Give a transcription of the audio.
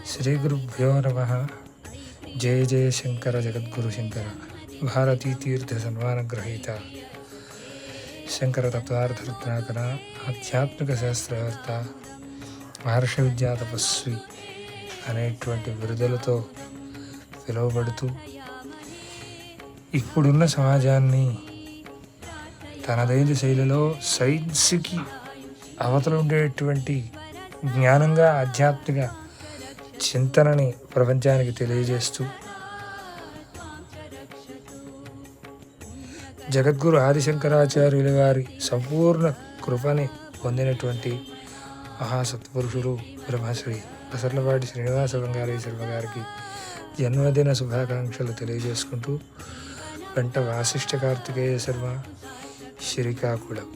శ్రీ గురుభ్యో నమః. జయ జయ శంకర జగద్గురు శంకర. భారతీ తీర్థ సన్మాన గ్రహీత, శంకర తత్వార్థ రత్నాకర, ఆధ్యాత్మిక శాస్త్రవేత్త, మహర్షి విద్యా తపస్వి అనేటువంటి బిరుదులతో పిలువబడుతూ ఇప్పుడున్న సమాజాన్ని తనదైన శైలిలో సైన్స్కి అవతల ఉండేటువంటి జ్ఞానంగా ఆధ్యాత్మిక చింతనని ప్రపంచానికి తెలియజేస్తూ జగద్గురు ఆదిశంకరాచార్యుల వారి సంపూర్ణ కృపని పొందినటువంటి మహాసత్పురుషులు బ్రహ్మశ్రీ బసర్లపాటి శ్రీనివాస బంగారేశ్వర గారికి జన్మదిన శుభాకాంక్షలు తెలియజేసుకుంటూ వెంట వాసిష్ఠ కార్తికేయ శర్మ, శ్రీకాకుళం.